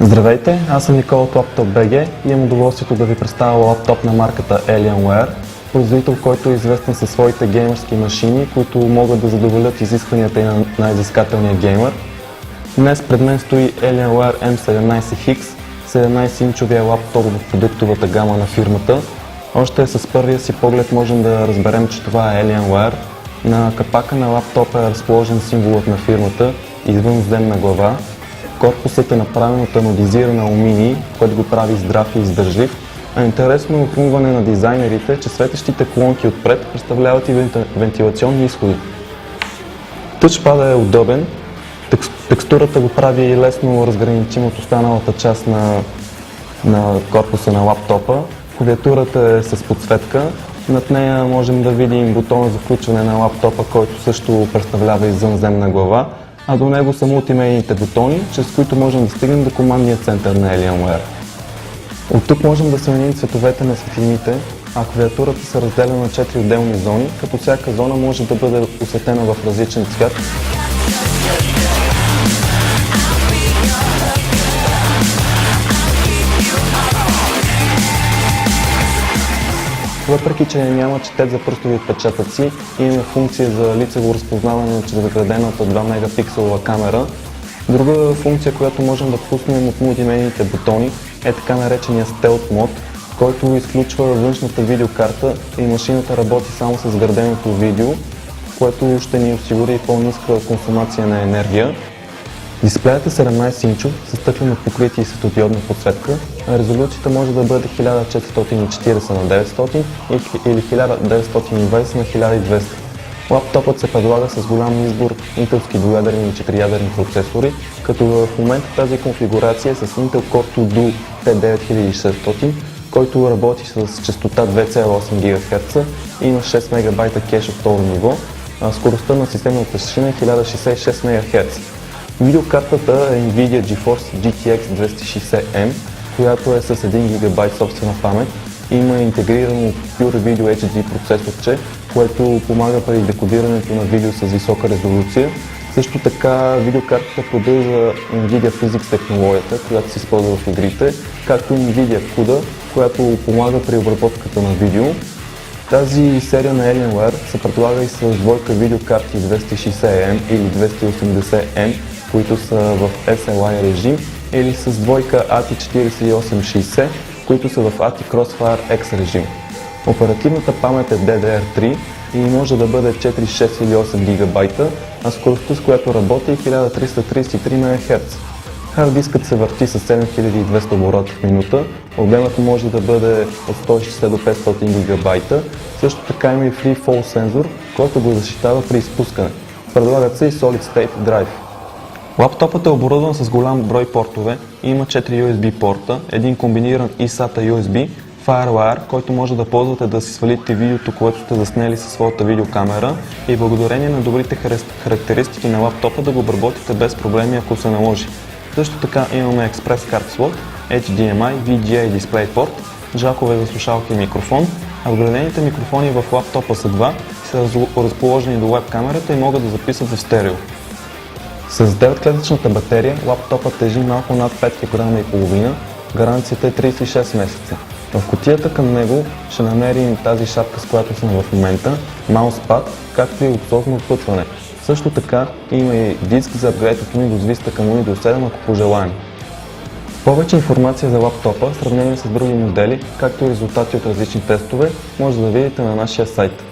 Здравейте, аз съм Никола от Laptop.bg и имам удоволствието да ви представя лаптоп на марката Alienware, производител, който е известен със своите геймърски машини, които могат да задоволят изискванията и на най-изискателния геймър. Днес пред мен стои Alienware M17X, 17-инчовия лаптоп в продуктовата гама на фирмата. Още с първия си поглед можем да разберем, че това е Alienware. На капака на лаптопа е разположен символът на фирмата извънземна глава. Корпусът е направен от анодизиран алуминий, което го прави здрав и издържлив. А интересно е отлумване на дизайнерите, че светещите колонки отпред представляват и вентилационни изходи. Тъчпадът е удобен, текстурата го прави лесно разграничим от останалата част на корпуса на лаптопа. Клавиатурата е с подсветка. Над нея можем да видим бутона за включване на лаптопа, който също представлява извънземна глава, а до него са мултимедийните бутони, чрез които можем да стигнем до командния център на Alienware. От тук можем да сменим цветовете на светлините, а клавиатурата се разделя на 4 отделни зони, като всяка зона може да бъде осветена в различен цвят. Въпреки че няма четец за пръстови отпечатъци, имаме функция за лицево разпознаване чрез вградената 2 мегапикселова камера. Друга функция, която можем да пуснем от мултимедийните бутони, е така наречения Stealth мод, който изключва външната видеокарта и машината работи само с вграденото видео, което ще ни осигури по-ниска консумация на енергия. Дисплеят е 17-инчов с стъклено покритие и светодиодна подсветка. Резолюцията може да бъде 1440 на 900 или 1920 на 1200. Лаптопът се предлага с голям избор интелски двуядерни и четириядерни процесори, като в момента тази конфигурация е с Intel Core 2 Duo T9600, който работи с частота 2,8 ГГц и има 6 МБ кеш от второ ниво, а скоростта на системната шина е 1066 МHz. Видеокартата е NVIDIA GeForce GTX 260M, която е с 1 ГБ собствена памет и има интегрирано Pure Video HD процесорче, което помага при декодирането на видео с висока резолюция. Също така видеокартата поддържа NVIDIA Physics технологията, която се използва в игрите, както и NVIDIA CUDA, която помага при обработката на видео. Тази серия на Alienware се предлага и с двойка видеокарти 260M или 280M, които са в SLI режим, или с двойка ATI4860, които са в ATI Crossfire X режим. Оперативната памет е DDR3 и може да бъде 4, 6 или 8 ГБ, а скоростта, с която работи е 1333 МHz. Хард дискът се върти с 7200 оборота в минута, обемът може да бъде от 160 до 500 ГБ. Също така има и Free Fall сензор, който го защитава при изпускане. Предлагат се и Solid State Drive. Лаптопът е оборудван с голям брой портове и има 4 USB порта, един комбиниран eSATA USB, FireWire, който може да ползвате да си свалите видеото, което сте заснели със своята видеокамера и благодарение на добрите характеристики на лаптопа да го обработите без проблеми, ако се наложи. Също така имаме Express Card Slot, HDMI, VGA и DisplayPort, джакове за слушалки и микрофон, а вградените микрофони в лаптопа са два, са разположени до веб камерата и могат да записват в стерео. С 9-клетъчната батерия лаптопът тежи малко над 5 кг, гаранцията е 36 месеца. В кутията към него ще намерим тази шапка, с която сме в момента, мауспад, както и луксозно отпътване. Също така има и диск за апгрейд от Windows Vista към Windows 7, ако пожелаем. Повече информация за лаптопа, в сравнение с други модели, както и резултати от различни тестове, може да видите на нашия сайт.